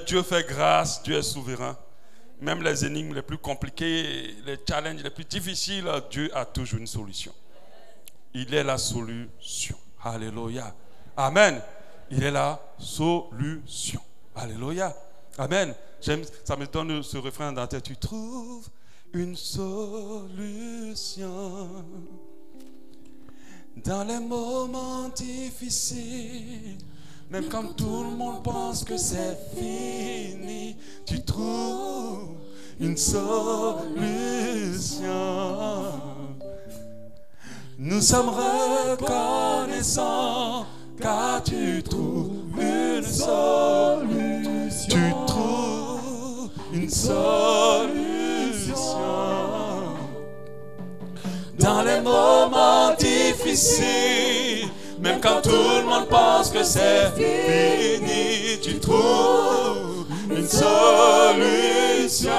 Dieu fait grâce, Dieu est souverain. Même les énigmes les plus compliquées, les challenges les plus difficiles, Dieu a toujours une solution. Il est la solution. Alléluia. Amen. Il est la solution. Alléluia. Amen. Ça me donne ce refrain dans la tête. Tu trouves une solution dans les moments difficiles. Même quand tout le monde pense que c'est fini, tu trouves une solution. Nous sommes reconnaissants car tu trouves une solution. Tu trouves une solution. Dans les moments difficiles, même quand tout le monde pense que c'est fini, tu trouves une solution.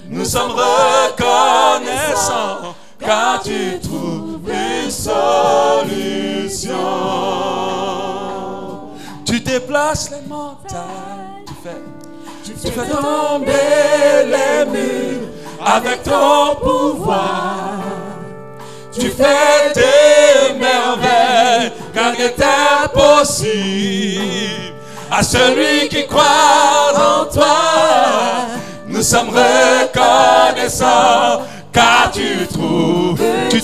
Nous sommes reconnaissants car tu trouves une solution. Tu déplaces les montagnes, tu fais tomber les murs avec ton pouvoir. Tu fais des merveilles car il est impossible à celui qui croit en toi. Nous sommes reconnaissants car tu trouves, tu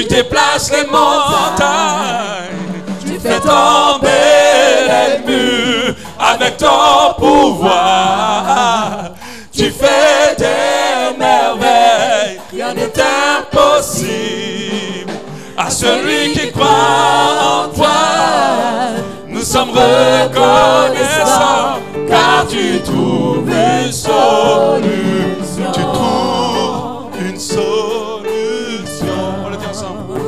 déplaces les montagnes, tu fais tomber les murs avec ton pouvoir. Tu fais des merveilles, rien n'est impossible à celui qui croit en toi. Nous sommes reconnaissants car tu trouves une solution. Tu trouves une solution. On le dit ensemble.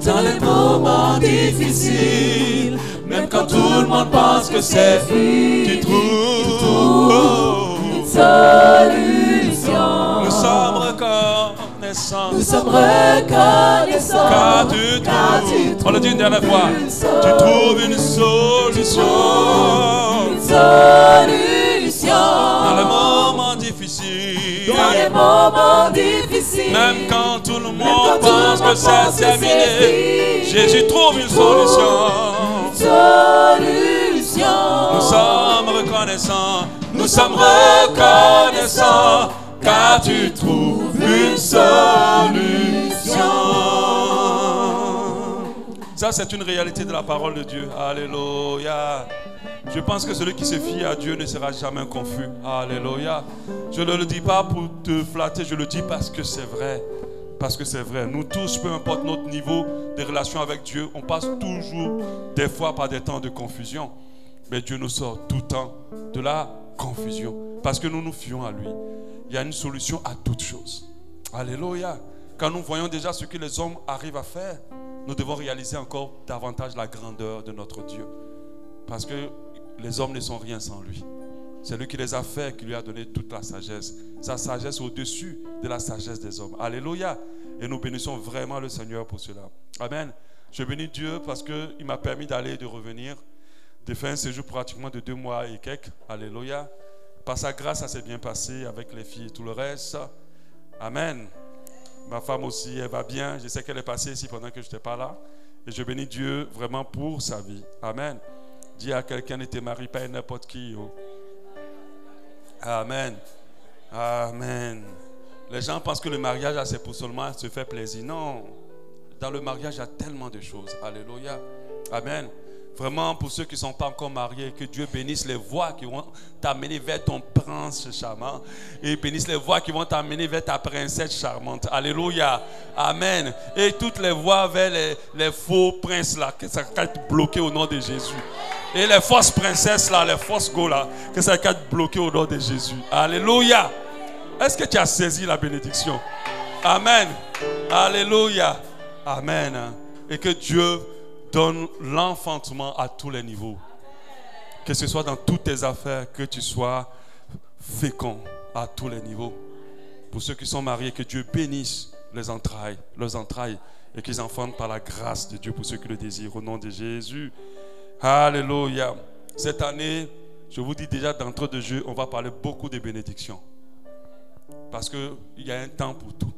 Dans les moments difficiles, même quand tout le monde pense que c'est fini, tu trouves une solution. Nous sommes reconnaissants. Nous sommes reconnaissants car tu trouves. On le dit une dernière fois. Tu trouves une solution. Une solution. Dans les moments difficiles. Dans les moments difficiles. Même quand tout le monde pense que c'est terminé, Jésus trouve une solution. Une solution. Nous sommes reconnaissants. Nous sommes reconnaissants car tu trouves une solution. Ça, c'est une réalité de la parole de Dieu. Alléluia. Je pense que celui qui se fie à Dieu ne sera jamais confus. Alléluia. Je ne le dis pas pour te flatter, je le dis parce que c'est vrai. Parce que c'est vrai. Nous tous, peu importe notre niveau de relation avec Dieu, on passe toujours des fois par des temps de confusion. Mais Dieu nous sort tout le temps de la confusion. Parce que nous nous fions à lui. Il y a une solution à toutes choses. Alléluia. Quand nous voyons déjà ce que les hommes arrivent à faire, nous devons réaliser encore davantage la grandeur de notre Dieu. Parce que les hommes ne sont rien sans lui. C'est lui qui les a fait, qui lui a donné toute la sagesse. Sa sagesse au-dessus de la sagesse des hommes. Alléluia. Et nous bénissons vraiment le Seigneur pour cela. Amen. Je bénis Dieu parce qu'il m'a permis d'aller et de revenir, de faire un séjour pratiquement de 2 mois et quelques. Alléluia. Par sa grâce, ça s'est bien passé avec les filles et tout le reste. Amen. Ma femme aussi, elle va bien. Je sais qu'elle est passée ici pendant que je n'étais pas là. Et je bénis Dieu vraiment pour sa vie. Amen. Dis à quelqu'un, ne te marie pas à n'importe qui. Oh. Amen. Amen. Les gens pensent que le mariage, c'est pour seulement se faire plaisir. Non. Dans le mariage, il y a tellement de choses. Alléluia. Amen. Vraiment, pour ceux qui ne sont pas encore mariés, que Dieu bénisse les voies qui vont t'amener vers ton prince charmant. Et bénisse les voies qui vont t'amener vers ta princesse charmante. Alléluia. Amen. Et toutes les voies vers les faux princes là, que ça soit bloqué au nom de Jésus. Et les fausses princesses là, les fausses go là, que ça soit bloqué au nom de Jésus. Alléluia. Est-ce que tu as saisi la bénédiction? Amen. Alléluia. Amen. Et que Dieu donne l'enfantement à tous les niveaux. Que ce soit dans toutes tes affaires, que tu sois fécond à tous les niveaux. Pour ceux qui sont mariés, que Dieu bénisse leurs entrailles et qu'ils enfantent par la grâce de Dieu pour ceux qui le désirent. Au nom de Jésus. Alléluia. Cette année, je vous dis déjà d'entrée de jeu, on va parler beaucoup de bénédictions. Parce qu'il y a un temps pour tout.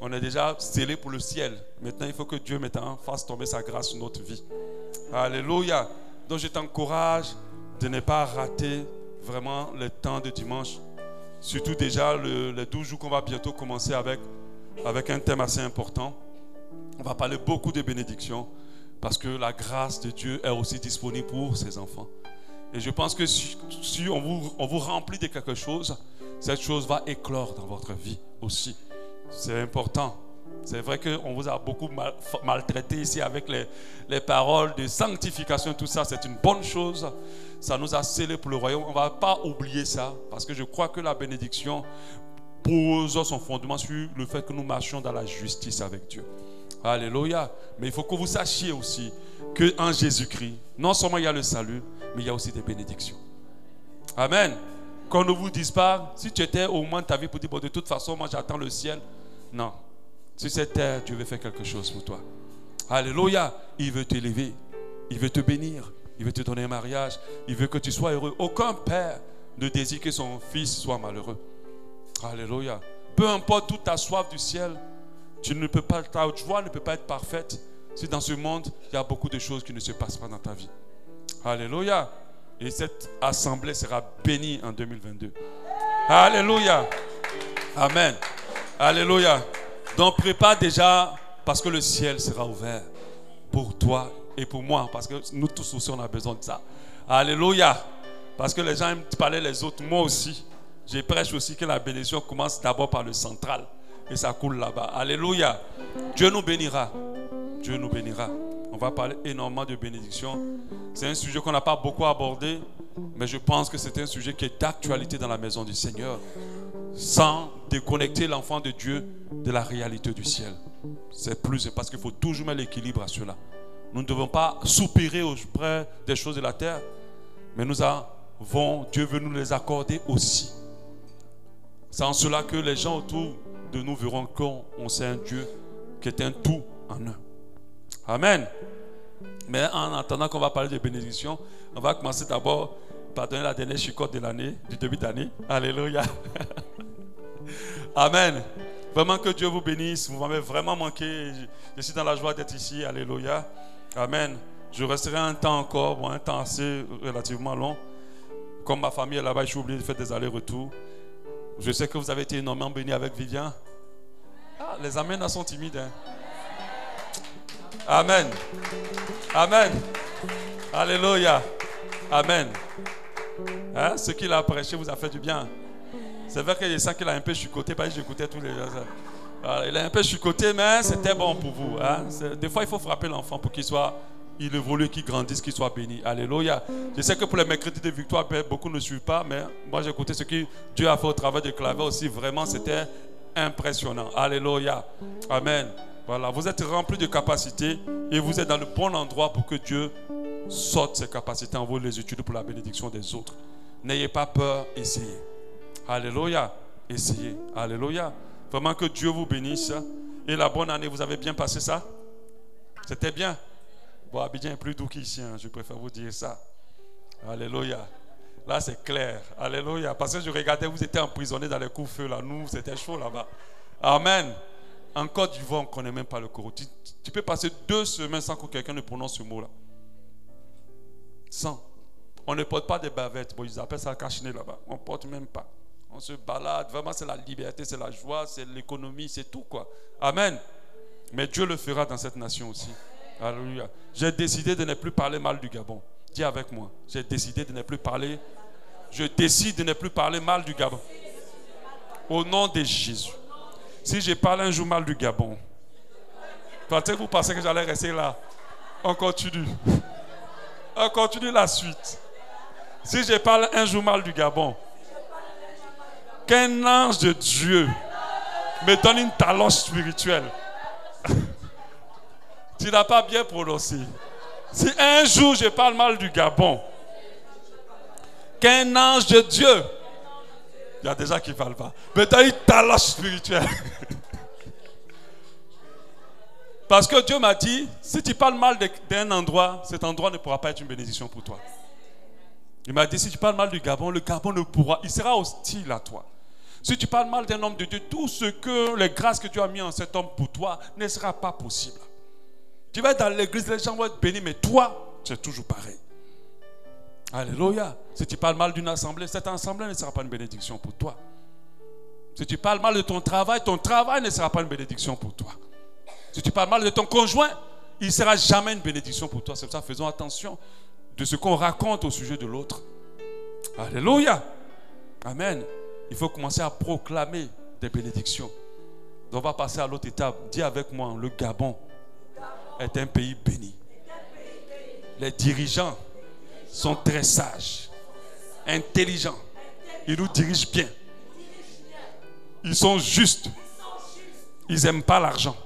On est déjà scellé pour le ciel. Maintenant, il faut que Dieu maintenant fasse tomber sa grâce sur notre vie. Alléluia. Donc, je t'encourage de ne pas rater vraiment le temps de dimanche. Surtout déjà les 12 jours qu'on va bientôt commencer avec un thème assez important. On va parler beaucoup de bénédictions parce que la grâce de Dieu est aussi disponible pour ses enfants. Et je pense que si on vous remplit de quelque chose, cette chose va éclore dans votre vie aussi. C'est important. C'est vrai qu'on vous a beaucoup maltraité ici avec les paroles de sanctification, tout ça, c'est une bonne chose. Ça nous a scellés pour le royaume. On ne va pas oublier ça, parce que je crois que la bénédiction pose son fondement sur le fait que nous marchions dans la justice avec Dieu. Alléluia. Mais il faut que vous sachiez aussi qu'en Jésus-Christ, non seulement il y a le salut, mais il y a aussi des bénédictions. Amen. Qu'on ne vous dise pas, si tu étais au moins de ta vie pour dire, bon, de toute façon, moi j'attends le ciel. Non. Sur cette terre, Dieu veut faire quelque chose pour toi. Alléluia. Il veut t'élever. Il veut te bénir. Il veut te donner un mariage. Il veut que tu sois heureux. Aucun père ne désire que son fils soit malheureux. Alléluia. Peu importe toute ta soif du ciel, ta joie ne peut pas être parfaite si dans ce monde, il y a beaucoup de choses qui ne se passent pas dans ta vie. Alléluia. Et cette assemblée sera bénie en 2022. Alléluia. Amen. Alléluia. Donc prépare déjà parce que le ciel sera ouvert pour toi et pour moi. Parce que nous tous aussi on a besoin de ça. Alléluia. Parce que les gens aiment parler les autres. Moi aussi. Je prêche aussi que la bénédiction commence d'abord par le central. Et ça coule là-bas. Alléluia. Dieu nous bénira. Dieu nous bénira. On va parler énormément de bénédiction. C'est un sujet qu'on n'a pas beaucoup abordé. Mais je pense que c'est un sujet qui est d'actualité dans la maison du Seigneur. Sans déconnecter l'enfant de Dieu de la réalité du ciel. C'est plus parce qu'il faut toujours mettre l'équilibre à cela. Nous ne devons pas soupirer auprès des choses de la terre. Mais Dieu veut nous les accorder aussi. C'est en cela que les gens autour de nous verront qu'on sait un Dieu qui est un tout en un. Amen. Mais en attendant qu'on va parler de bénédiction, on va commencer d'abord par donner la dernière chicotte de l'année, du début d'année. Alléluia. Amen. Vraiment que Dieu vous bénisse. Vous m'avez vraiment manqué. Je suis dans la joie d'être ici. Alléluia. Amen. Je resterai un temps encore, un temps assez relativement long. Comme ma famille est là-bas, je suis obligé de faire des allers-retours. Je sais que vous avez été énormément bénis avec Vivian. Ah, les amens sont timides. Hein? Amen. Amen. Alléluia. Amen. Hein? Ce qu'il a prêché vous a fait du bien. C'est vrai que je sens qu'il a un peu chicoté, parce que j'écoutais tous les jours. Alors, il a un peu chicoté, mais c'était bon pour vous. Hein? Des fois, il faut frapper l'enfant pour il évolue, qu'il grandisse, qu'il soit béni. Alléluia. Je sais que pour les mercredis de victoire, beaucoup ne suivent pas, mais moi j'ai écouté ce que Dieu a fait au travers de clavier aussi. Vraiment, c'était impressionnant. Alléluia. Amen. Voilà, vous êtes remplis de capacités et vous êtes dans le bon endroit pour que Dieu sorte ses capacités en vous, les utiliser pour la bénédiction des autres. N'ayez pas peur, essayez. Alléluia. Essayez. Alléluia. Vraiment que Dieu vous bénisse. Et la bonne année, vous avez bien passé ça? C'était bien? Bon, Abidjan est plus doux qu'ici, hein. Je préfère vous dire ça. Alléluia. Là, c'est clair. Alléluia. Parce que je regardais, vous étiez emprisonnés dans les coups-feu là. Nous, c'était chaud là-bas. Amen. En Côte d'Ivoire, on ne connaît même pas le Coran. Tu peux passer 2 semaines sans que quelqu'un ne prononce ce mot-là. Sans. On ne porte pas des bavettes. Bon, ils appellent ça cache-nez là-bas. On ne porte même pas. On se balade. Vraiment, c'est la liberté, c'est la joie, c'est l'économie, c'est tout quoi. Amen. Mais Dieu le fera dans cette nation aussi. Alléluia. J'ai décidé de ne plus parler mal du Gabon. Dis avec moi. J'ai décidé de ne plus parler. Je décide de ne plus parler mal du Gabon. Au nom de Jésus. Si je parle un jour mal du Gabon, vous pensez que j'allais rester là? On continue. On continue la suite. Si je parle un jour mal du Gabon, qu'un ange de Dieu me donne une talon spirituelle. Tu n'as pas bien prononcé. Si un jour je parle mal du Gabon, qu'un ange de Dieu, il y a des gens qui ne parlent pas, me donne une talent spirituelle. Parce que Dieu m'a dit, si tu parles mal d'un endroit, cet endroit ne pourra pas être une bénédiction pour toi. Il m'a dit, si tu parles mal du Gabon, le Gabon ne pourra, il sera hostile à toi. Si tu parles mal d'un homme de Dieu, tout ce que les grâces que Dieu a mis en cet homme pour toi ne sera pas possible. Tu vas être dans l'église, les gens vont être bénis, mais toi, c'est toujours pareil. Alléluia. Si tu parles mal d'une assemblée, cette assemblée ne sera pas une bénédiction pour toi. Si tu parles mal de ton travail ne sera pas une bénédiction pour toi. Si tu parles mal de ton conjoint, il ne sera jamais une bénédiction pour toi. C'est pour ça, faisons attention de ce qu'on raconte au sujet de l'autre. Alléluia. Amen. Il faut commencer à proclamer des bénédictions. On va passer à l'autre étape. Dis avec moi, le Gabon est un pays béni. Les dirigeants sont très sages, intelligents. Ils nous dirigent bien. Ils sont justes. Ils n'aiment pas l'argent.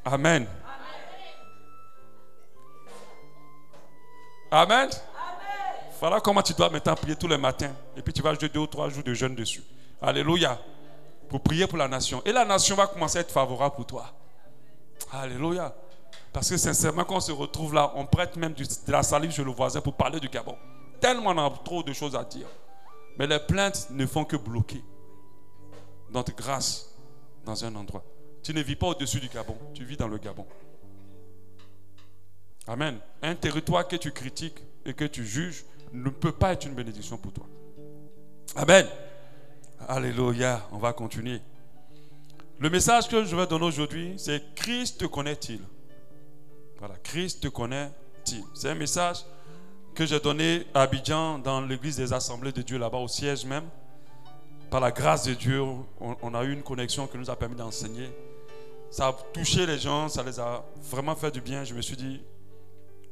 Amen. Amen. Voilà comment tu dois maintenant prier tous les matins. Et puis tu vas jouer 2 ou 3 jours de jeûne dessus. Alléluia. Pour prier pour la nation. Et la nation va commencer à être favorable pour toi. Alléluia. Parce que sincèrement, quand on se retrouve là, on prête même de la salive chez le voisin pour parler du Gabon. Tellement on a trop de choses à dire. Mais les plaintes ne font que bloquer notre grâce dans un endroit. Tu ne vis pas au-dessus du Gabon, tu vis dans le Gabon. Amen. Un territoire que tu critiques et que tu juges ne peut pas être une bénédiction pour toi. Amen. Alléluia. On va continuer. Le message que je vais donner aujourd'hui, c'est Christ te connaît-il? Voilà, Christ te connaît-il? C'est un message que j'ai donné à Abidjan dans l'église des assemblées de Dieu là-bas au siège même. Par la grâce de Dieu, on a eu une connexion qui nous a permis d'enseigner. Ça a touché les gens, ça les a vraiment fait du bien. Je me suis dit,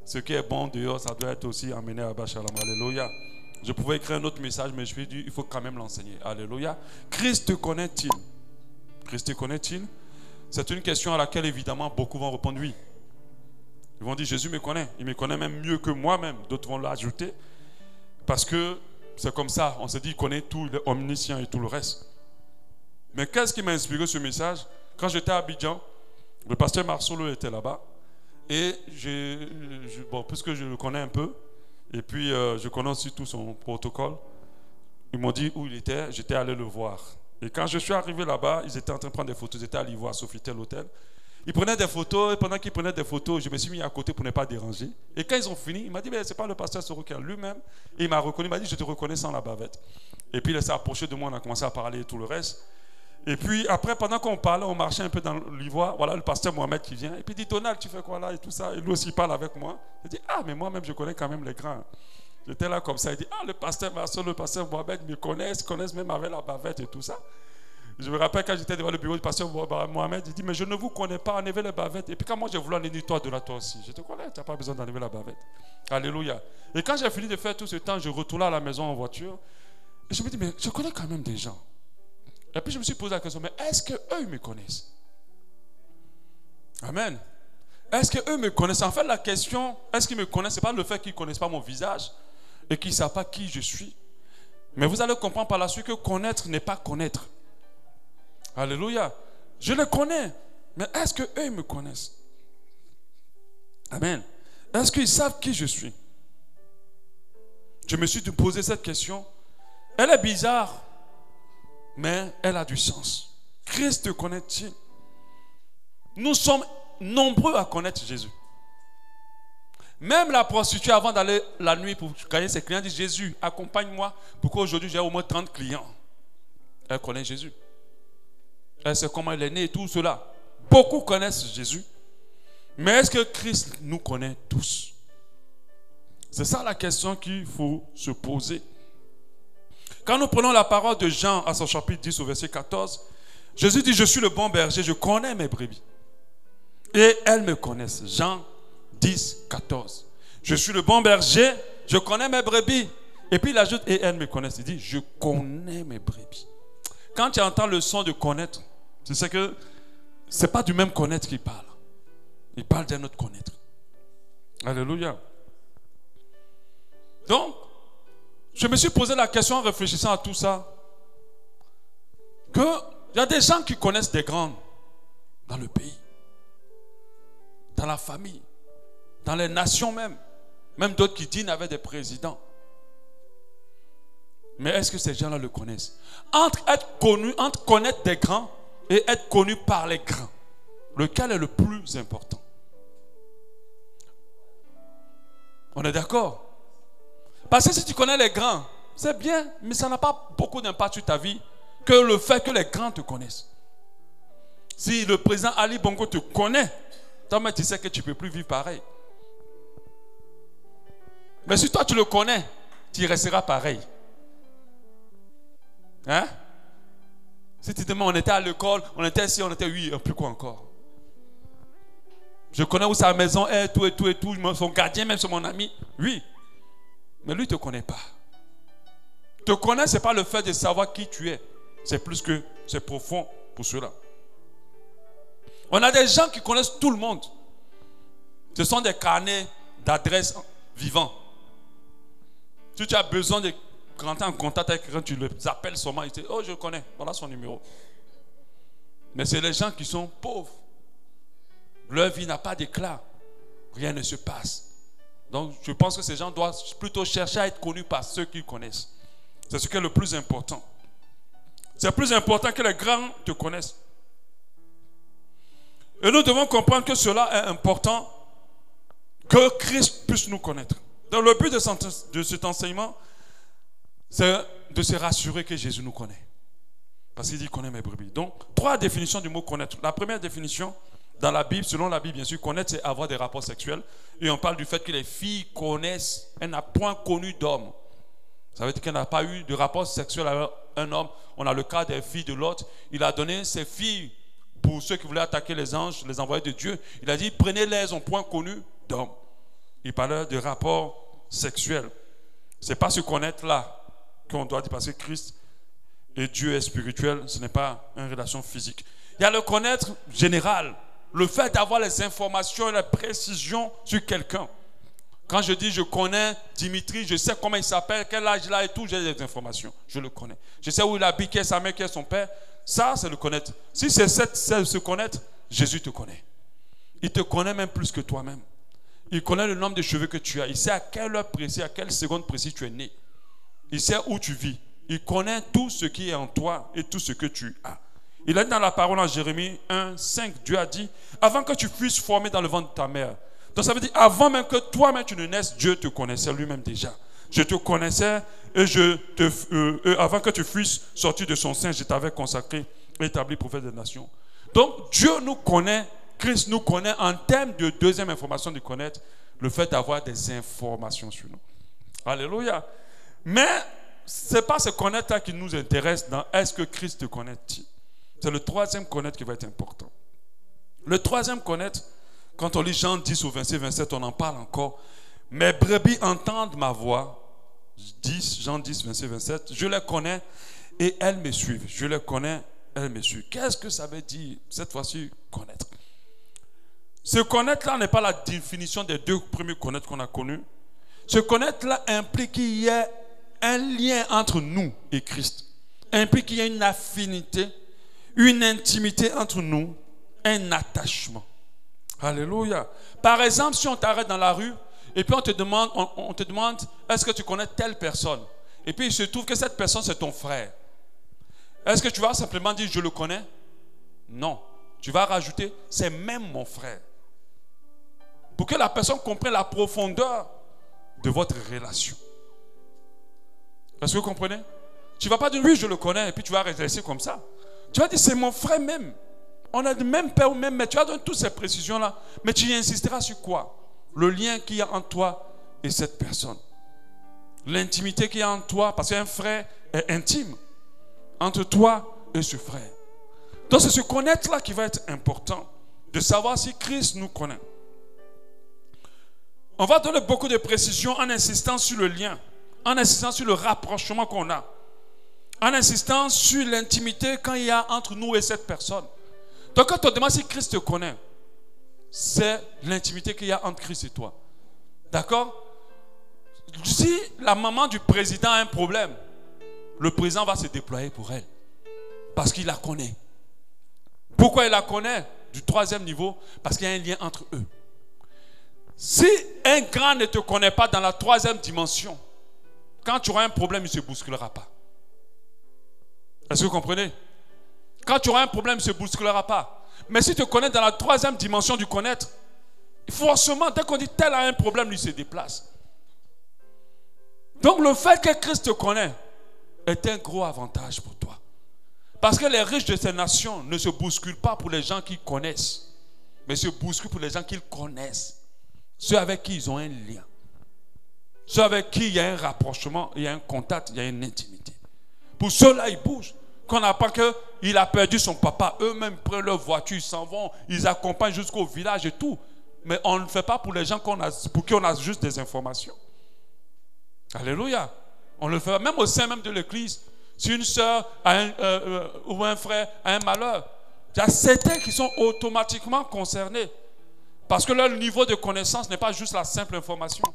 ce qui est bon dehors, ça doit être aussi amené à Bachalam. Alléluia. Je pouvais écrire un autre message, mais je me suis dit, il faut quand même l'enseigner. Alléluia. Christ te connaît-il? Christ te connaît-il? C'est une question à laquelle évidemment beaucoup vont répondre oui. Ils vont dire, Jésus me connaît. Il me connaît même mieux que moi-même. D'autres vont l'ajouter. Parce que c'est comme ça. On se dit, il connaît tout, il est omniscient et tout le reste. Mais qu'est-ce qui m'a inspiré ce message? Quand j'étais à Abidjan, le pasteur Marsolo était là-bas. Et puisque je le connais un peu, et puis je connais aussi tout son protocole, ils m'ont dit où il était, j'étais allé le voir. Et quand je suis arrivé là-bas, ils étaient en train de prendre des photos, ils étaient allés voir Sofitel Hôtel. Ils prenaient des photos, et pendant qu'ils prenaient des photos, je me suis mis à côté pour ne pas déranger. Et quand ils ont fini, il m'a dit, c'est pas le pasteur Sorokia lui-même. Et il m'a reconnu, il m'a dit, je te reconnais sans la bavette. Et puis il s'est approché de moi, on a commencé à parler et tout le reste. Et puis après, pendant qu'on parlait, on marchait un peu dans l'ivoire. Voilà le pasteur Mohamed qui vient. Et puis il dit, Donald, tu fais quoi là? Et tout ça. Et lui aussi parle avec moi. Il dit, mais moi-même, je connais quand même les grands. J'étais là comme ça. Il dit, le pasteur Marceau, le pasteur Mohamed me connaissent même avec la bavette et tout ça. Je me rappelle quand j'étais devant le bureau du pasteur Mohamed, il dit, mais je ne vous connais pas, enlevez les bavettes. Et puis quand moi j'ai voulu enlever toi de là, toi aussi. Je te connais, tu n'as pas besoin d'enlever la bavette. Alléluia. Et quand j'ai fini de faire tout ce temps, je retournais à la maison en voiture. Et je me dis, mais je connais quand même des gens. Et puis je me suis posé la question, mais est-ce qu'eux ils me connaissent? Amen. Est-ce qu'eux me connaissent? En fait, la question, est-ce qu'ils me connaissent? Ce n'est pas le fait qu'ils ne connaissent pas mon visage et qu'ils ne savent pas qui je suis. Mais vous allez comprendre par la suite que connaître n'est pas connaître. Alléluia. Je les connais. Mais est-ce qu'eux ils me connaissent? Amen. Est-ce qu'ils savent qui je suis? Je me suis posé cette question. Elle est bizarre, mais elle a du sens. Christ te connaît-il? Nous sommes nombreux à connaître Jésus. Même la prostituée, avant d'aller la nuit pour gagner ses clients, dit, Jésus, accompagne-moi pour qu'aujourd'hui j'ai au moins 30 clients. Elle connaît Jésus. Elle sait comment il est né et tout cela. Beaucoup connaissent Jésus. Mais est-ce que Christ nous connaît tous? C'est ça la question qu'il faut se poser. Quand nous prenons la parole de Jean à son chapitre 10 au verset 14, Jésus dit, je suis le bon berger, je connais mes brebis. Et elles me connaissent. Jean 10, 14. Je suis le bon berger, je connais mes brebis. Et puis il ajoute, et elles me connaissent. Il dit, je connais mes brebis. Quand tu entends le son de connaître, tu sais que ce n'est pas du même connaître qu'il parle. Il parle d'un autre connaître. Alléluia. Donc, je me suis posé la question en réfléchissant à tout ça. Qu'il y a des gens qui connaissent des grands. dans le pays, dans la famille, dans les nations même. Même d'autres qui dînent avec des présidents. Mais est-ce que ces gens-là le connaissent? Entre être connu, entre connaître des grands et être connu par les grands, lequel est le plus important? On est d'accord? Parce que si tu connais les grands, c'est bien, mais ça n'a pas beaucoup d'impact sur ta vie que le fait que les grands te connaissent. Si le président Ali Bongo te connaît, toi-même tu sais que tu ne peux plus vivre pareil. Mais si toi tu le connais, tu resteras pareil. Hein? Si tu te demandes, on était à l'école, on était ici, on était, oui, plus quoi encore? Je connais où sa maison est, tout et tout et tout. Son gardien, même c'est mon ami. Oui. Mais lui ne te connaît pas. Te connaître, ce n'est pas le fait de savoir qui tu es. C'est plus que, c'est profond pour cela. On a des gens qui connaissent tout le monde. Ce sont des carnets d'adresses vivants. Si tu as besoin de rentrer en contact avec quelqu'un, tu les appelles seulement, ils te disent, oh je le connais, voilà son numéro. Mais c'est les gens qui sont pauvres. Leur vie n'a pas d'éclat. Rien ne se passe. Donc je pense que ces gens doivent plutôt chercher à être connus par ceux qu'ils connaissent. C'est ce qui est le plus important. C'est plus important que les grands te connaissent. Et nous devons comprendre que cela est important, que Christ puisse nous connaître. Donc le but de cet enseignement, c'est de se rassurer que Jésus nous connaît. Parce qu'il dit, connaît mes brebis. Donc, 3 définitions du mot connaître. La première définition, dans la Bible, selon la Bible, bien sûr, connaître, c'est avoir des rapports sexuels. Et on parle du fait que les filles connaissent, elle n'a point connu d'homme. Ça veut dire qu'elle n'a pas eu de rapport sexuel avec un homme. On a le cas des filles de Lot. Il a donné ses filles pour ceux qui voulaient attaquer les anges, les envoyés de Dieu. Il a dit, prenez-les, elles n'ont point connu d'homme. Il parlait de rapports sexuels. Ce n'est pas se connaître là qu'on doit dire, parce que Christ et Dieu est spirituel, ce n'est pas une relation physique. Il y a le connaître général, le fait d'avoir les informations et les précisions sur quelqu'un. Quand je dis je connais Dimitri, je sais comment il s'appelle, quel âge il a et tout, j'ai des informations, je le connais. Je sais où il habite, qui est sa mère, qui est son père. Ça, c'est le connaître. Si c'est se connaître, Jésus te connaît. Il te connaît même plus que toi-même. Il connaît le nombre de cheveux que tu as. Il sait à quelle heure précise, à quelle seconde précise tu es né. Il sait où tu vis. Il connaît tout ce qui est en toi et tout ce que tu as. Il a dit dans la parole en Jérémie 1, 5, Dieu a dit, avant que tu puisses former dans le ventre de ta mère. Donc ça veut dire, avant même que toi-même tu ne naisses, Dieu te connaissait lui-même déjà. Je te connaissais et avant que tu fusses sorti de son sein, je t'avais consacré et établi prophète des nations. Donc Dieu nous connaît, Christ nous connaît en termes de deuxième information de connaître, le fait d'avoir des informations sur nous. Alléluia. Mais ce n'est pas ce connaître-là qui nous intéresse dans est-ce que Christ te connaît-il. C'est le troisième connaître qui va être important. Le troisième connaître, quand on lit Jean 10 au 27, on en parle encore. Mes brebis entendent ma voix. Jean 10, 27. Je les connais et elles me suivent. Je les connais, elles me suivent. Qu'est-ce que ça veut dire cette fois-ci, connaître? Ce connaître-là n'est pas la définition des 2 premiers connaître qu'on a connus. Ce connaître-là implique qu'il y ait un lien entre nous et Christ. Implique qu'il y ait une affinité, une intimité entre nous, un attachement. Alléluia. Par exemple, si on t'arrête dans la rue et puis on te demande est-ce que tu connais telle personne? Et puis il se trouve que cette personne c'est ton frère. Est-ce que tu vas simplement dire je le connais? Non. Tu vas rajouter c'est même mon frère. Pour que la personne comprenne la profondeur de votre relation. Est-ce que vous comprenez? Tu ne vas pas dire oui je le connais et puis tu vas rester comme ça. Tu vas dire c'est mon frère même. On a le même père ou même mère. Tu vas donner toutes ces précisions-là. Mais tu y insisteras sur quoi? Le lien qu'il y a entre toi et cette personne. L'intimité qu'il y a entre toi. Parce qu'un frère est intime. Entre toi et ce frère. Donc c'est ce connaître-là qui va être important. De savoir si Christ nous connaît. On va donner beaucoup de précisions en insistant sur le lien. En insistant sur le rapprochement qu'on a. En insistant sur l'intimité qu'il y a entre nous et cette personne. Donc quand on te demande si Christ te connaît, c'est l'intimité qu'il y a entre Christ et toi. D'accord? Si la maman du président a un problème, le président va se déployer pour elle. Parce qu'il la connaît. Pourquoi il la connaît? du troisième niveau parce qu'il y a un lien entre eux. Si un grand ne te connaît pas dans la troisième dimension, quand tu auras un problème, il ne se bousculera pas. Est-ce que vous comprenez? Quand tu auras un problème, il ne se bousculera pas. Mais si tu te connais dans la troisième dimension du connaître, forcément, dès qu'on dit tel a un problème, lui se déplace. Donc le fait que Christ te connaît est un gros avantage pour toi. Parce que les riches de ces nations ne se bousculent pas pour les gens qu'ils connaissent, mais se bousculent pour les gens qu'ils connaissent. Ceux avec qui ils ont un lien. Ceux avec qui il y a un rapprochement, il y a un contact, il y a une intimité. Pour ceux-là, ils bougent. Qu'on apprend qu'il a perdu son papa, eux-mêmes prennent leur voiture, ils s'en vont, ils accompagnent jusqu'au village et tout. Mais on ne le fait pas pour les gens pour qui on a juste des informations. Alléluia. On le fait même au sein même de l'église. Si une soeur ou un frère a un malheur, il y a certains qui sont automatiquement concernés. Parce que leur niveau de connaissance n'est pas juste la simple information.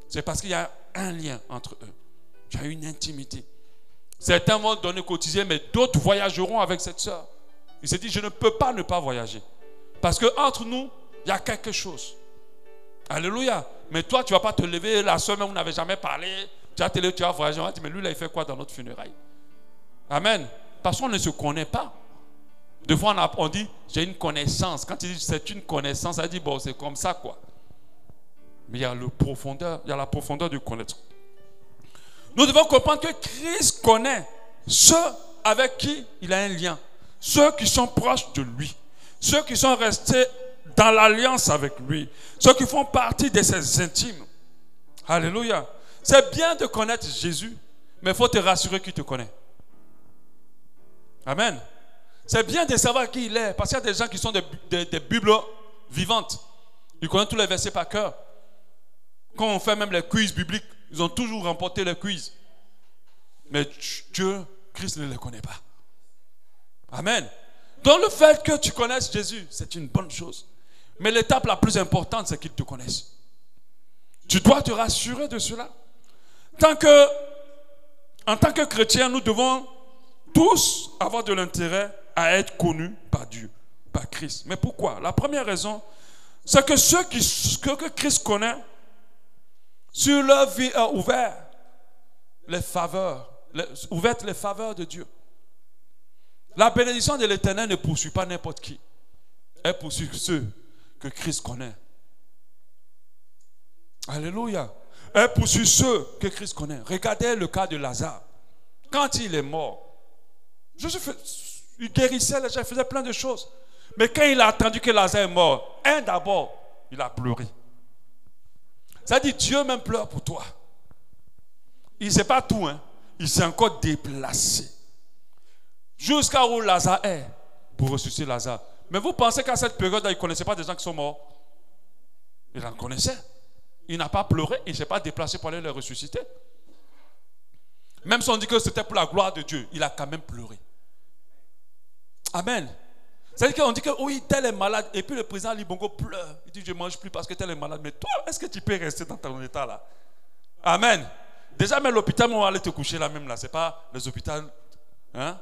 C'est parce qu'il y a un lien entre eux. Il y a une intimité. Certains vont donner quotidien, mais d'autres voyageront avec cette soeur. Il s'est dit, je ne peux pas ne pas voyager. Parce qu'entre nous, il y a quelque chose. Alléluia. Mais toi, tu ne vas pas te lever, la soeur même, vous n'avez jamais parlé. Tu vas voyager, on va dire, mais lui, là, il fait quoi dans notre funérailles? Amen. Parce qu'on ne se connaît pas. Des fois, on dit, j'ai une connaissance. Quand il dit, c'est une connaissance, ça dit, bon, c'est comme ça, quoi. Mais il y a la profondeur du connaître. Nous devons comprendre que Christ connaît ceux avec qui il a un lien. Ceux qui sont proches de lui. Ceux qui sont restés dans l'alliance avec lui. Ceux qui font partie de ses intimes. Alléluia. C'est bien de connaître Jésus, mais il faut te rassurer qu'il te connaît. Amen. C'est bien de savoir qui il est, parce qu'il y a des gens qui sont des Bibles vivantes. Ils connaissent tous les versets par cœur. Quand on fait même les quiz bibliques, ils ont toujours remporté les quiz. Mais Dieu, Christ ne les connaît pas. Amen. Donc le fait que tu connaisses Jésus, c'est une bonne chose. Mais l'étape la plus importante, c'est qu'il te connaisse. Tu dois te rassurer de cela. En tant que chrétiens, nous devons tous avoir de l'intérêt à être connus par Dieu, par Christ. Mais pourquoi? La première raison, c'est que ceux que Christ connaît, sur leur vie a ouvert les faveurs de Dieu. La bénédiction de l'Éternel ne poursuit pas n'importe qui. Elle poursuit ceux que Christ connaît. Alléluia. Elle poursuit ceux que Christ connaît. Regardez le cas de Lazare. Quand il est mort, il guérissait les gens, il faisait plein de choses. Mais quand il a entendu que Lazare est mort, d'abord, il a pleuré. Ça dit, Dieu même pleure pour toi. Il ne sait pas tout, hein. Il s'est encore déplacé. Jusqu'à où Lazare est, pour ressusciter Lazare. Mais vous pensez qu'à cette période-là, il ne connaissait pas des gens qui sont morts? Il en connaissait. Il n'a pas pleuré, il ne s'est pas déplacé pour aller les ressusciter. Même si on dit que c'était pour la gloire de Dieu, il a quand même pleuré. Amen. C'est-à-dire qu'on dit que oui, tel est malade, et puis le président Ali Bongo pleure. Il dit, je ne mange plus parce que tel est malade. Mais toi, est-ce que tu peux rester dans ton état là? Amen. Déjà, même l'hôpital, on va aller te coucher là même là. Ce n'est pas les hôpitaux. Hein?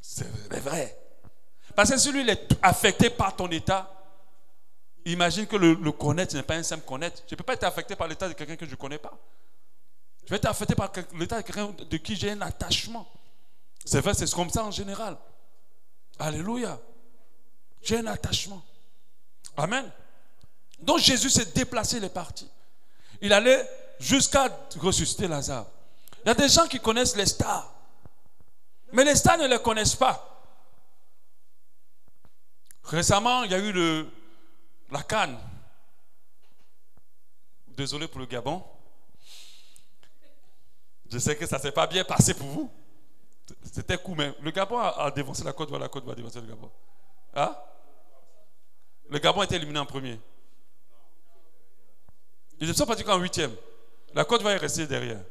C'est vrai. Parce que si lui il est affecté par ton état, imagine que le connaître n'est pas un simple connaître. Je ne peux pas être affecté par l'état de quelqu'un que je ne connais pas. Je vais être affecté par l'état de quelqu'un de qui j'ai un attachement. C'est vrai, c'est comme ça en général. Alléluia. J'ai un attachement. Amen. Donc Jésus s'est déplacé, il est parti. Il allait jusqu'à ressusciter Lazare. Il y a des gens qui connaissent les stars. Mais les stars ne les connaissent pas. Récemment, il y a eu la CAN. Désolé pour le Gabon. Je sais que ça ne s'est pas bien passé pour vous. C'était cool, mais le Gabon a dévancé la Côte d'Ivoire, la Côte va dévancer le Gabon. Hein? Le Gabon a été éliminé en premier. Ils ne sont pas dit qu'en 8e. La Côte va y rester derrière.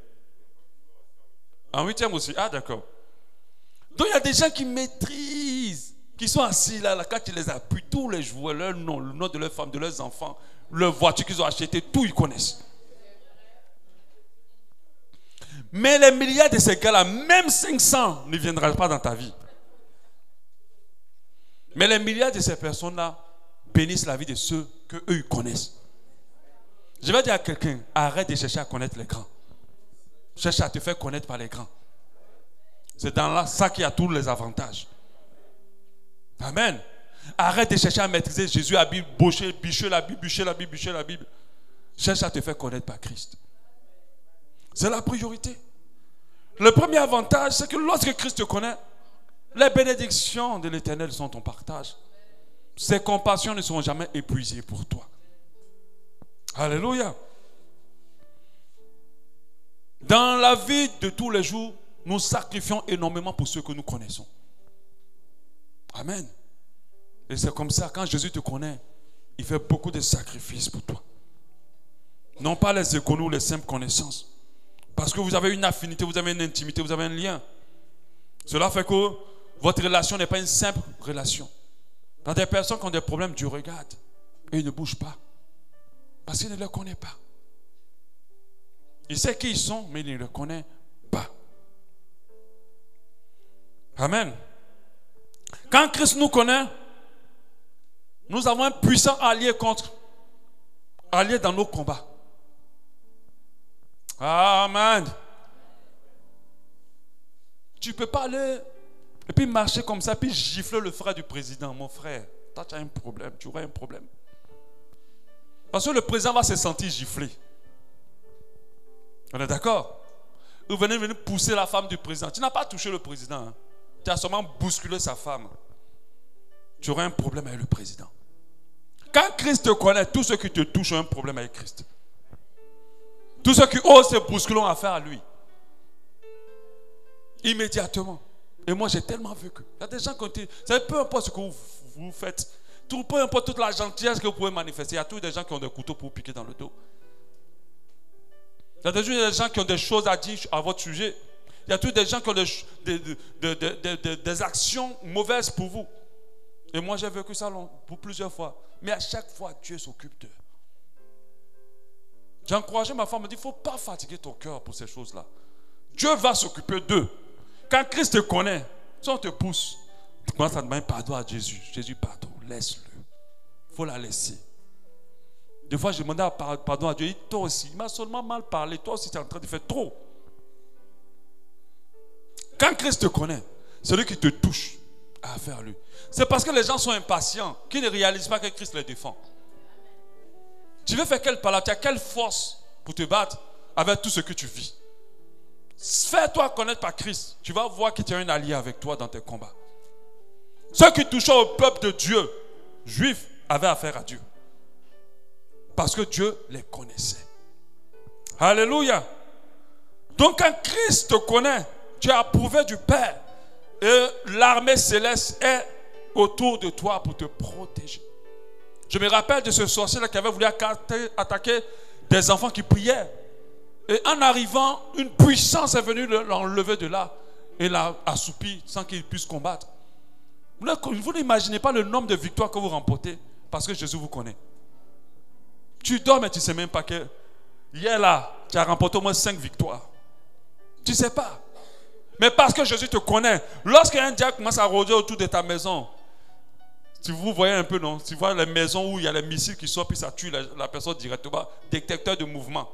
En 8e aussi. Ah, d'accord. Donc il y a des gens qui maîtrisent, qui sont assis là, quand ils les appuient, tous les joueurs, leur nom, le nom de leurs femmes, de leurs enfants, leur voiture qu'ils ont acheté, tout ils connaissent. Mais les milliards de ces gars-là, même 500 ne viendront pas dans ta vie. Mais les milliards de ces personnes-là bénissent la vie de ceux qu'eux ils connaissent. Je vais dire à quelqu'un, arrête de chercher à connaître les grands. Cherche à te faire connaître par les grands. C'est dans là ça qu'il y a tous les avantages. Amen. Arrête de chercher à maîtriser Jésus, la Bible, bûcher la Bible, bûcher la Bible, bûcher la Bible. Cherche à te faire connaître par Christ. C'est la priorité. Le premier avantage, c'est que lorsque Christ te connaît, les bénédictions de l'Éternel sont ton partage. Ses compassions ne seront jamais épuisées pour toi. Alléluia. Dans la vie de tous les jours, nous sacrifions énormément pour ceux que nous connaissons. Amen. Et c'est comme ça, quand Jésus te connaît, il fait beaucoup de sacrifices pour toi. Non pas les économies ou les simples connaissances. Parce que vous avez une affinité, vous avez une intimité, vous avez un lien. Cela fait que votre relation n'est pas une simple relation. Dans des personnes qui ont des problèmes, Dieu regarde et ils ne bougent pas. Parce qu'il ne les connaît pas. Il sait qui ils sont, mais il ne les connaît pas. Amen. Quand Christ nous connaît, nous avons un puissant allié dans nos combats. Amen. Tu ne peux pas aller et puis marcher comme ça, puis gifler le frère du président. Mon frère, toi tu as un problème, tu auras un problème. Parce que le président va se sentir giflé. On est d'accord? Vous venez pousser la femme du président. Tu n'as pas touché le président. Hein? Tu as seulement bousculé sa femme. Tu auras un problème avec le président. Quand Christ te connaît, tous ceux qui te touchent ont un problème avec Christ. Tous ceux qui osent se bousculer ont affaire à lui. Immédiatement. Et moi, j'ai tellement vu que. Il y a des gens qui ont été. Vous savez, peu importe ce que vous faites, peu importe toute la gentillesse que vous pouvez manifester, il y a tous des gens qui ont des couteaux pour vous piquer dans le dos. Il y a des gens qui ont des choses à dire à votre sujet. Il y a tous des gens qui ont des actions mauvaises pour vous. Et moi, j'ai vécu ça pour plusieurs fois. Mais à chaque fois, Dieu s'occupe d'eux. J'ai encouragé ma femme, elle me dit, il ne faut pas fatiguer ton cœur pour ces choses-là. Dieu va s'occuper d'eux. Quand Christ te connaît, si on te pousse, tu commences à demander pardon à Jésus. Jésus, pardon, laisse-le. Il faut la laisser. Des fois, je demandais pardon à Dieu. Il dit, toi aussi, il m'a seulement mal parlé. Toi aussi, tu es en train de faire trop. Quand Christ te connaît, celui qui te touche a affaire à lui. C'est parce que les gens sont impatients qu'ils ne réalisent pas que Christ les défend. Tu veux faire quelle parole? Tu as quelle force pour te battre avec tout ce que tu vis? Fais-toi connaître par Christ. Tu vas voir que tu as un allié avec toi dans tes combats. Ceux qui touchaient au peuple de Dieu, juifs, avaient affaire à Dieu. Parce que Dieu les connaissait. Alléluia. Donc quand Christ te connaît, tu es approuvé du Père. Et l'armée céleste est autour de toi pour te protéger. Je me rappelle de ce sorcier-là qui avait voulu attaquer des enfants qui priaient. Et en arrivant, une puissance est venue l'enlever de là et l'a assoupi sans qu'il puisse combattre. Vous n'imaginez pas le nombre de victoires que vous remportez parce que Jésus vous connaît. Tu dors mais tu ne sais même pas que hier là, tu as remporté au moins 5 victoires. Tu ne sais pas. Mais parce que Jésus te connaît, lorsqu'un diable commence à rôder autour de ta maison, si vous voyez un peu, non? Si vous voyez les maisons où il y a les missiles qui sortent puis ça tue la personne directement, détecteur de mouvement.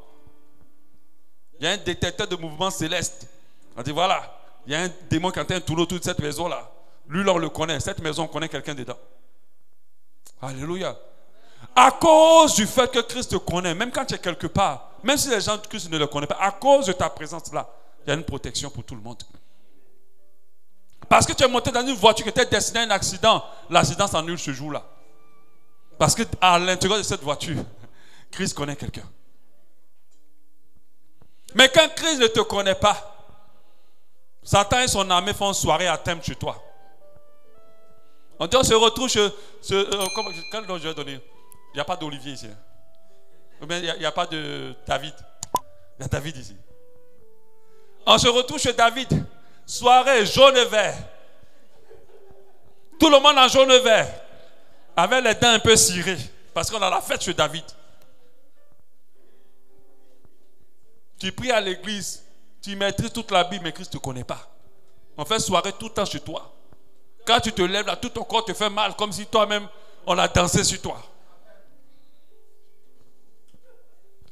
Il y a un détecteur de mouvement céleste. On dit voilà, il y a un démon qui est en train de tourner autour de cette maison-là. Lui, là, on le connaît. Cette maison, on connaît quelqu'un dedans. Alléluia. À cause du fait que Christ te connaît, même quand tu es quelque part, même si les gens de Christ ne le connaissent pas, à cause de ta présence là, il y a une protection pour tout le monde. Parce que tu es monté dans une voiture qui était destinée à un accident, l'accident s'annule ce jour-là. Parce qu'à l'intérieur de cette voiture, Christ connaît quelqu'un. Mais quand Christ ne te connaît pas, Satan et son armée font une soirée à thème chez toi. On dit on se retrouve chez... quel nom je vais donner? Il n'y a pas d'Olivier ici. Ou bien il n'y a pas de David. Il y a David ici. On se retrouve chez David. Soirée jaune et vert. Tout le monde en jaune et vert. Avec les dents un peu cirées. Parce qu'on a la fête chez David. Tu pries à l'église. Tu maîtrises toute la Bible, mais Christ ne te connaît pas. On fait soirée tout le temps chez toi. Quand tu te lèves là, tout ton corps te fait mal, comme si toi-même, on a dansé sur toi.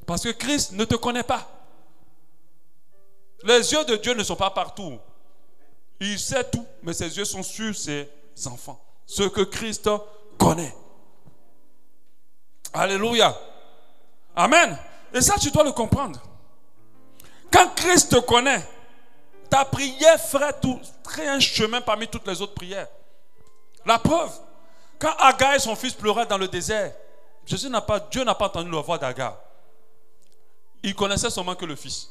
Parce que Christ ne te connaît pas. Les yeux de Dieu ne sont pas partout. Il sait tout, mais ses yeux sont sur ses enfants. Ceux que Christ connaît. Alléluia. Amen. Et ça, tu dois le comprendre. Quand Christ te connaît, ta prière ferait un chemin parmi toutes les autres prières. La preuve, quand Agar et son fils pleuraient dans le désert, Dieu n'a pas entendu la voix d'Agar. Il connaissait seulement que le fils.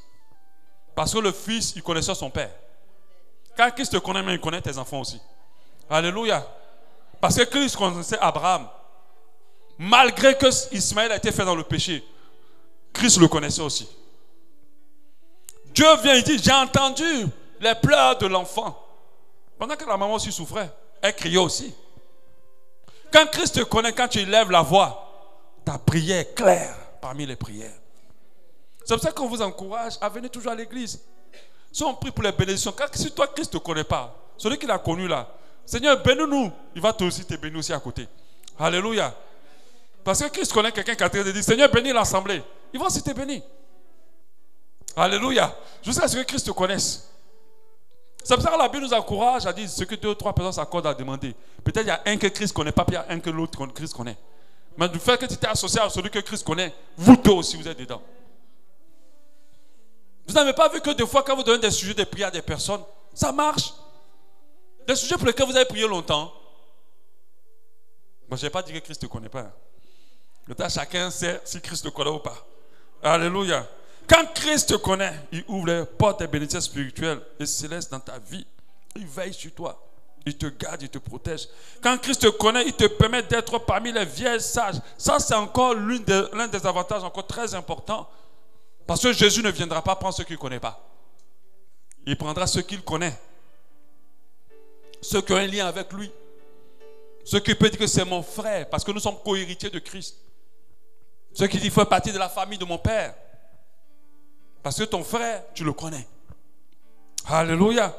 Parce que le fils, il connaissait son père. Quand Christ te connaît, il connaît tes enfants aussi. Alléluia. Parce que Christ connaissait Abraham. Malgré que Ismaël a été fait dans le péché, Christ le connaissait aussi. Dieu vient et dit, j'ai entendu les pleurs de l'enfant. Pendant que la maman aussi souffrait, elle criait aussi. Quand Christ te connaît, quand tu élèves la voix, ta prière est claire parmi les prières. C'est pour ça qu'on vous encourage à venir toujours à l'église. Si on prie pour les bénédictions, si toi Christ ne te connaît pas, celui qui l'a connu là, Seigneur, bénis-nous, il va toi aussi te bénir aussi à côté. Alléluia. Parce que Christ connaît quelqu'un qui a dit, Seigneur, bénis l'assemblée. Il va aussi te bénir. Alléluia. Jusqu'à ce que Christ te connaisse. C'est pour ça que la Bible nous encourage à dire ce que 2 ou 3 personnes s'accordent à demander. Peut-être il y a un que Christ ne connaît pas, puis il y a un que l'autre Christ connaît. Mais du fait que tu t'es associé à celui que Christ connaît, vous deux aussi vous êtes dedans. Vous n'avez pas vu que des fois quand vous donnez des sujets de prière à des personnes, ça marche. Des sujets pour lesquels vous avez prié longtemps. Moi je n'ai pas dit que Christ ne te connaît pas. Maintenant chacun sait si Christ te connaît ou pas. Alléluia. Quand Christ te connaît, il ouvre les portes des bénédictions spirituelles et célestes dans ta vie. Il veille sur toi. Il te garde, il te protège. Quand Christ te connaît, il te permet d'être parmi les vieilles sages. Ça, c'est encore l'un des avantages encore très importants. Parce que Jésus ne viendra pas prendre ceux qu'il ne connaît pas. Il prendra ceux qu'il connaît. Ceux qui ont un lien avec lui. Ceux qui peuvent dire que c'est mon frère, parce que nous sommes co-héritiers de Christ. Ceux qui disent qu'il fait partie de la famille de mon père. Parce que ton frère, tu le connais. Alléluia.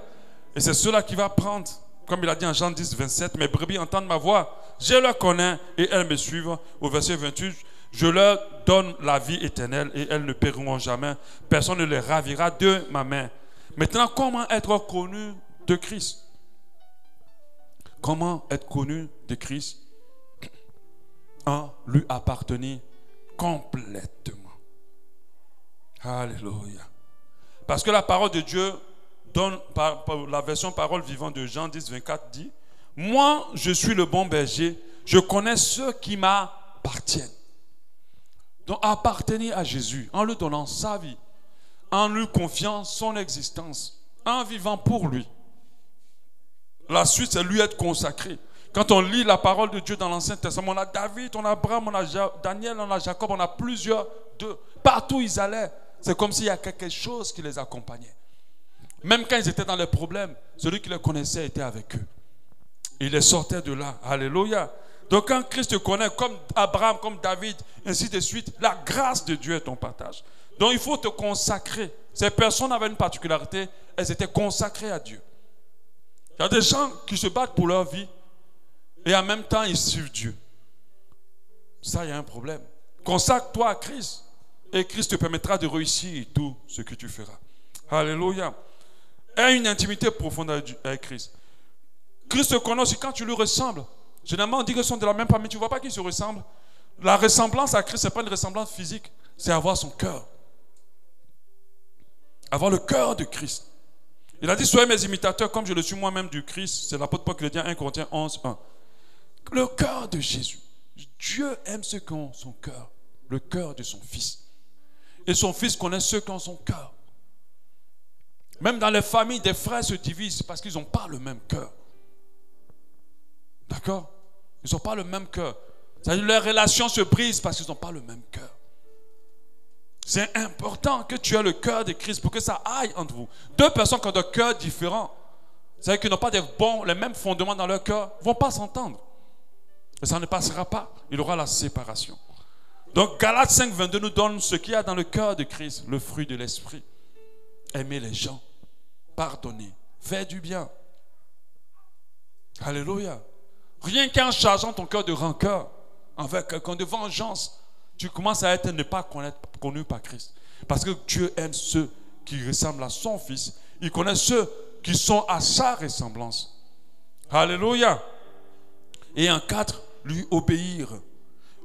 Et c'est cela qui va prendre, comme il a dit en Jean 10, 27, mes brebis entendent ma voix, je leur connais et elles me suivent. Au verset 28, je leur donne la vie éternelle et elles ne périront jamais. Personne ne les ravira de ma main. Maintenant, comment être connu de Christ? Comment être connu de Christ? En lui appartenir complètement. Alléluia. Parce que la parole de Dieu donne, par la version parole vivante de Jean 10, 24 dit, moi je suis le bon berger, je connais ceux qui m'appartiennent. Donc appartenir à Jésus en lui donnant sa vie, en lui confiant son existence, en vivant pour lui. La suite c'est lui être consacré. Quand on lit la parole de Dieu dans l'Ancien Testament, on a David, on a Abraham, on a Daniel, on a Jacob, on a plusieurs d'eux. Partout où ils allaient, c'est comme s'il y a quelque chose qui les accompagnait. Même quand ils étaient dans les problèmes, celui qui les connaissait était avec eux. Il les sortait de là. Alléluia. Donc quand Christ te connaît, comme Abraham, comme David, ainsi de suite, la grâce de Dieu est ton partage. Donc il faut te consacrer. Ces personnes avaient une particularité, elles étaient consacrées à Dieu. Il y a des gens qui se battent pour leur vie et en même temps ils suivent Dieu. Ça, il y a un problème. Consacre-toi à Christ et Christ te permettra de réussir tout ce que tu feras. Alléluia. Aie une intimité profonde avec Christ. Christ te connaît aussi quand tu lui ressembles. Généralement, on dit qu'ils sont de la même famille. Tu ne vois pas qu'ils se ressemblent. La ressemblance à Christ, ce n'est pas une ressemblance physique. C'est avoir son cœur. Avoir le cœur de Christ. Il a dit, soyez mes imitateurs comme je le suis moi-même du Christ. C'est l'apôtre Paul qui le dit en 1 Corinthiens 11, 1. Le cœur de Jésus. Dieu aime ceux qui ont son cœur. Le cœur de son Fils. Et son Fils connaît ceux qui ont son cœur. Même dans les familles, des frères se divisent parce qu'ils n'ont pas le même cœur. D'accord? Ils n'ont pas le même cœur. C'est-à-dire leurs relations se brisent parce qu'ils n'ont pas le même cœur. C'est important que tu aies le cœur de Christ pour que ça aille entre vous. Deux personnes qui ont des cœurs différents, c'est-à-dire qu'ils n'ont pas les mêmes fondements dans leur cœur, ne vont pas s'entendre. Et ça ne passera pas. Il y aura la séparation. Donc Galates 5, 22 nous donne ce qu'il y a dans le cœur de Christ, le fruit de l'esprit. Aimer les gens, pardonner, faire du bien. Alléluia. Rien qu'en chargeant ton cœur de rancœur envers quelqu'un, de vengeance, tu commences à être ne pas connu par Christ. Parce que Dieu aime ceux qui ressemblent à son Fils. Il connaît ceux qui sont à sa ressemblance. Alléluia. Et en 4, lui obéir.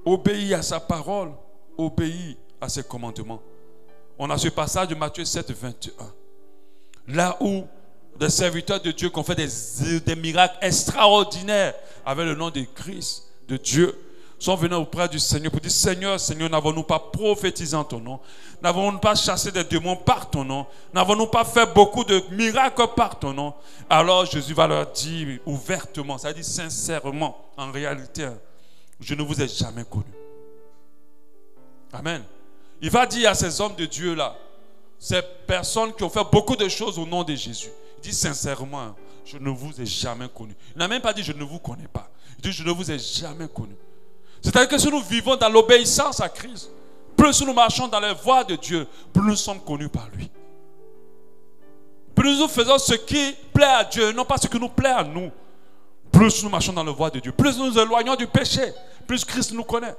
Obéir à sa parole, obéir à ses commandements. On a ce passage de Matthieu 7, 21. Là où des serviteurs de Dieu qui ont fait des miracles extraordinaires avec le nom de Christ, de Dieu, sont venus auprès du Seigneur pour dire: Seigneur, Seigneur, n'avons-nous pas prophétisé en ton nom? N'avons-nous pas chassé des démons par ton nom? N'avons-nous pas fait beaucoup de miracles par ton nom? Alors Jésus va leur dire ouvertement, ça dit sincèrement, en réalité, je ne vous ai jamais connu. Amen. Il va dire à ces hommes de Dieu là, ces personnes qui ont fait beaucoup de choses au nom de Jésus, il dit sincèrement, je ne vous ai jamais connu. Il n'a même pas dit je ne vous connais pas. Il dit je ne vous ai jamais connu. C'est-à-dire que si nous vivons dans l'obéissance à Christ, plus nous marchons dans les voies de Dieu, plus nous sommes connus par lui. Plus nous faisons ce qui plaît à Dieu, non pas ce qui nous plaît à nous. Plus nous marchons dans les voies de Dieu, plus nous nous éloignons du péché, plus Christ nous connaît.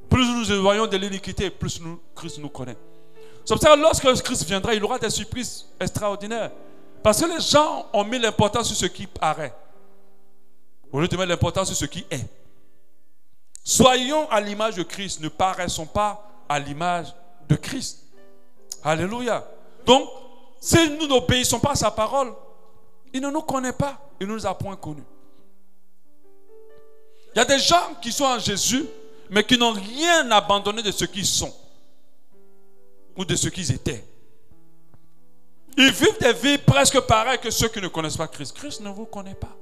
Plus nous nous éloignons de l'iniquité, plus Christ nous connaît. C'est pour ça que lorsque Christ viendra, il aura des surprises extraordinaires. Parce que les gens ont mis l'importance sur ce qui paraît, au lieu de mettre l'importance sur ce qui est. Soyons à l'image de Christ, ne paraissons pas à l'image de Christ. Alléluia. Donc, si nous n'obéissons pas à sa parole, il ne nous connaît pas, il ne nous a point connus. Il y a des gens qui sont en Jésus, mais qui n'ont rien abandonné de ce qu'ils sont ou de ce qu'ils étaient. Ils vivent des vies presque pareilles que ceux qui ne connaissent pas Christ. Christ ne vous connaît pas.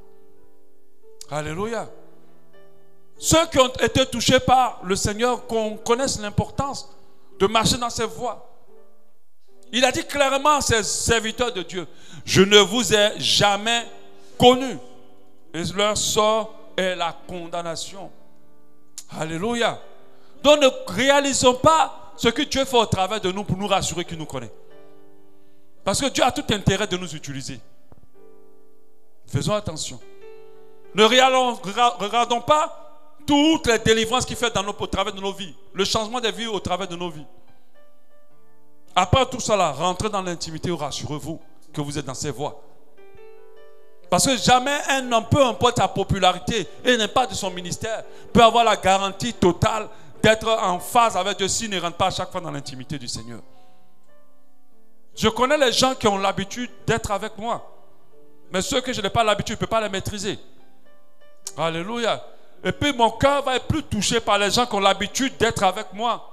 Alléluia. Ceux qui ont été touchés par le Seigneur, qu'on connaisse l'importance de marcher dans ses voies. Il a dit clairement à ses serviteurs de Dieu: je ne vous ai jamais connus. Et leur sort est la condamnation. Alléluia. Donc ne réalisons pas ce que Dieu fait au travers de nous pour nous rassurer qu'il nous connaît. Parce que Dieu a tout intérêt de nous utiliser. Faisons attention. Ne regardons pas toutes les délivrances qu'il fait au travers de nos vies. Le changement de vie au travers de nos vies. Après tout cela, rentrez dans l'intimité ou rassurez-vous que vous êtes dans ses voies. Parce que jamais un homme, peu importe sa popularité et l'impact de son ministère, peut avoir la garantie totale d'être en phase avec Dieu s'il ne rentre pas à chaque fois dans l'intimité du Seigneur. Je connais les gens qui ont l'habitude d'être avec moi. Mais ceux que je n'ai pas l'habitude, je ne peux pas les maîtriser. Alléluia. Et puis mon cœur va être plus touché par les gens qui ont l'habitude d'être avec moi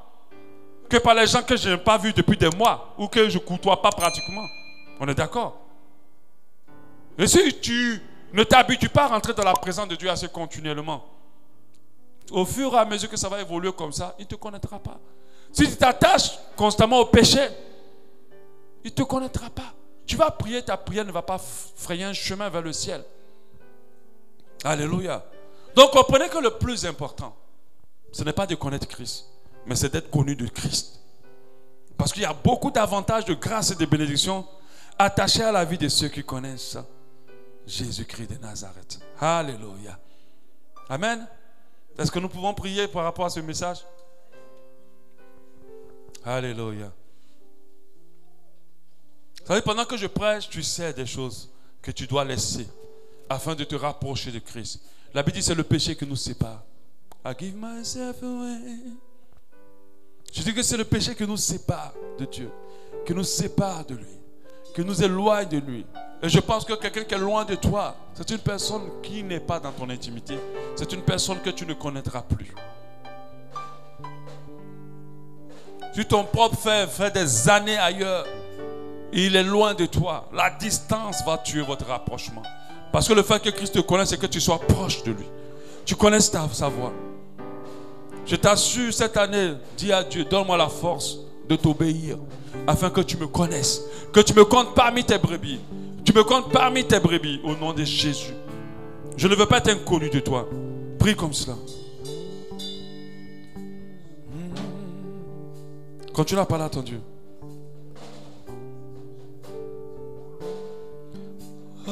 que par les gens que je n'ai pas vus depuis des mois ou que je ne côtoie pas pratiquement. On est d'accord? Et si tu ne t'habitues pas à rentrer dans la présence de Dieu assez continuellement, au fur et à mesure que ça va évoluer comme ça, il ne te connaîtra pas. Si tu t'attaches constamment au péché, il ne te connaîtra pas. Tu vas prier, ta prière ne va pas frayer un chemin vers le ciel. Alléluia. Donc comprenez que le plus important, ce n'est pas de connaître Christ, mais c'est d'être connu de Christ. Parce qu'il y a beaucoup d'avantages, de grâce et de bénédictions attachés à la vie de ceux qui connaissent Jésus-Christ de Nazareth. Alléluia. Amen. Est-ce que nous pouvons prier par rapport à ce message? Alléluia. Vous savez, pendant que je prêche, tu sais des choses que tu dois laisser afin de te rapprocher de Christ. La Bible dit que c'est le péché qui nous sépare. I give myself away. Je dis que c'est le péché qui nous sépare de Dieu, qui nous sépare de lui, qui nous éloigne de lui. Et je pense que quelqu'un qui est loin de toi, c'est une personne qui n'est pas dans ton intimité. C'est une personne que tu ne connaîtras plus. Si ton propre frère fait des années ailleurs, il est loin de toi, la distance va tuer votre rapprochement. Parce que le fait que Christ te connaisse, c'est que tu sois proche de lui. Tu connais sa voix. Je t'assure, cette année, dis à Dieu, donne-moi la force de t'obéir, afin que tu me connaisses, que tu me comptes parmi tes brebis. Tu me comptes parmi tes brebis, au nom de Jésus. Je ne veux pas être inconnu de toi. Prie comme cela. Continue à parler à ton Dieu. Oh.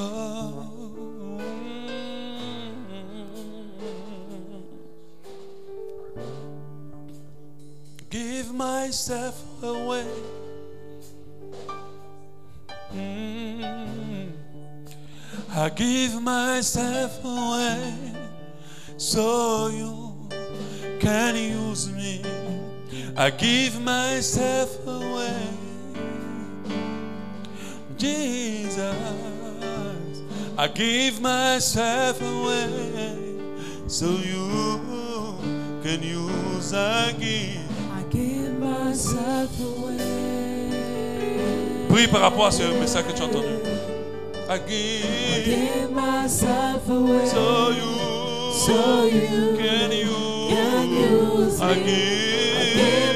myself away. I give myself away so you can use me. I give myself away, Jesus. I give myself away so you can use again. I give myself away. Prie par rapport à ce message que tu as entendu. I give myself away so you can use again.